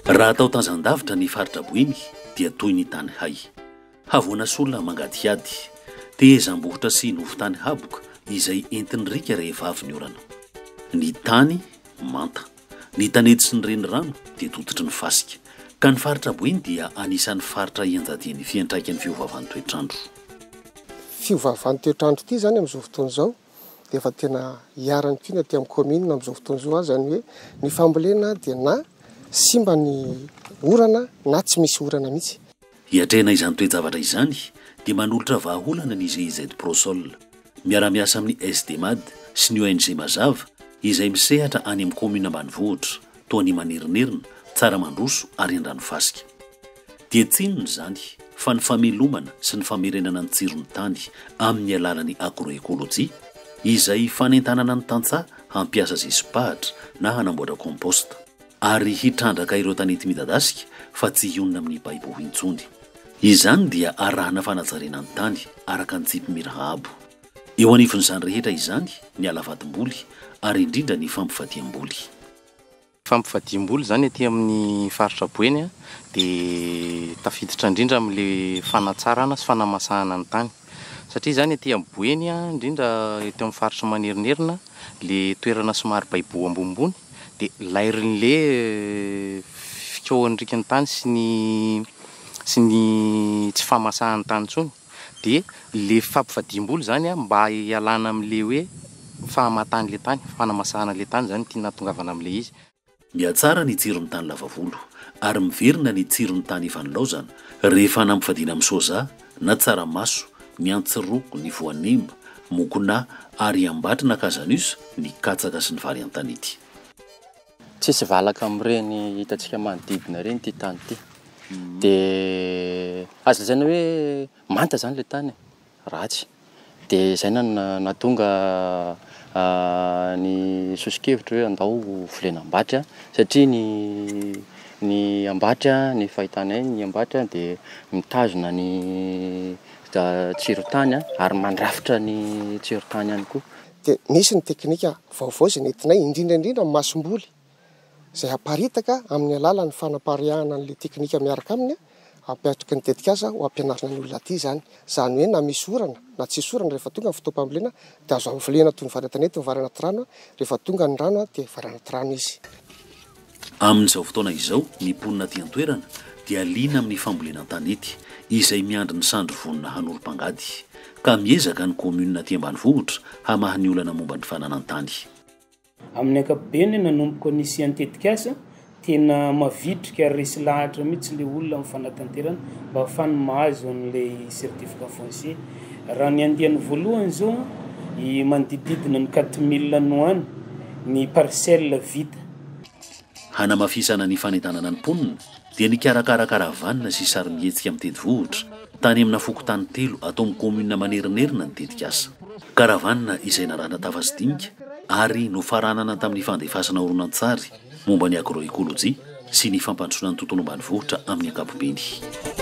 Raha atao tanzan-davitra ny faritra boiny dia toy ny tany hay. Havoana solona mangady hiady, tehezam-bohitra sy novo-tany haboka izay entin'ny rika rehefa avy ny orana. Ny tany manta, ny tanety sy ny renirano dia tototry ny fasika. Ka ny faritra boiny dia anisan'ny faritra ianjadian'ny fiantraikan'ny fiovavan'ny toetrandro. Fiovavan'ny toetrandro ity zany amin'izao fotoana izao dia efa tena hiarany koa aty amin'ny commune amin'izao fotoana izao zany hoe ny fambolena dia na simba ny orana na tsy misy orana mihitsy. Hiatrena izany toe-javatra izany dia manolotra vahaolana ny GIZ Prosol miara-miasa amin'ny SDMAD sy ny ONG Mazava izay misehatra any amin'ny commune ambanivohitra toa ny manerinerina, tsara mandroso ary an-dranofasika. Dia tsinona izany fa ny famelomana sy ny famerenana ny tsiron'ny tany amin'ny alalan'ny agroekôlôjia izay fanentanana ny tantsaha hampiasa zesipahatra na hanamboatra komposta ary hitrandraka ireo tanety midadasika fa tsy hionona amin'ny baibo intsony. Izany dia arahana fanajariana ny tany araka ny tsipimira abo. Eo anifon'izany rehetra izany ny alavadim-boly ary indrindra ny fampifadiam-boly. Fampifadiam-boly zany aty amin'ny faritra boeny dia tafiditra indrindra amin'ilay fanatsarana sy fanamasahana ny tany. Satria zany aty amin'ny boeny indrindra eto amin'ny faritra manerinerina le toerana somary baibo ambonimbony dia lairin'le fikoan'ny rikan'ny tany sy ny tsy famasahan'ny tany intsony. Dia le fampifadiam-boly zany mba hialana amin'le hoe fahamatan'le tany, fanamasahana le tany zany tiana tongavana amin'le izy. Mihatsara ny tsiron'ny tany lavavolo ary miverina ny tsiron'ny tany efa nilaozana rehefa nampifadiana amin'ny soja na tsaramaso, ny antsiroko, ny voanimba, mokona ary ambatrina kazanusa, ny katsaka sy ny vary an-tanety. Tsisy valaka amin'ireny hitantsika manodidina ireny ity tany ity. Dia azo lazaina hoe manta zany le tany, ratsy. Dia izay nahatonga ny sosikevitra hoe andao volenam-batra satria ny ambatra, ny fahitanay ny ambatra dia mitazona ny tsirotany ary mandrafitra ny tsirotany ihany koa. Dia misy ny teknika vaovao izay nentinay indrindra masom-boly izay aparitaka amin'ny alalan'ny fanapaharihana an'ilay teknika miaraka aminy apetraka ny tetikasa ho ampianarina ny olona aty zany. Zany hoe na misy orana na tsisy orana rehefa tonga ny fotoam-pambolena dia azo ambolena toy ny vary an-tanety ny vary anaty rano, rehefa tonga ny rano dia vary anaty rano izy. Amin'izao fotoana izao ny mponina aty an-toerana dia liana amin'ny fambolena an-tanety izay miandry ny sandro vonona hanorom-pangady ka miezaka ny commune aty ambanivohitra hamaha ny olana momba ny fananan-tany. Amin'ny ankapobeny nanomboka nisy antetikasa tena mavitrika resy lahatra mihitsy le olona amin'ny fanatanterana mba ahafahany mahazo an'ilay certificat foncier. Raha ny andiany voalohany zao manodididina ny 4000 noany ny parcelle vita. Hanamafisana ny fanentanana ny mponina dia nikarakara karavanina sy sary mihetsika amin'ny tendvohitra tany amina fokotany telo atao amin'ny commune manerinerina ny tetikasa. Karavanina izay narahana tafasidinika ary nofaranana tamin'ny fandefasana horonan-tsary momba ny agroekôlôjia sy ny fampandrosoana ny tontolo ambanivohitra amin'ny ankapobeny.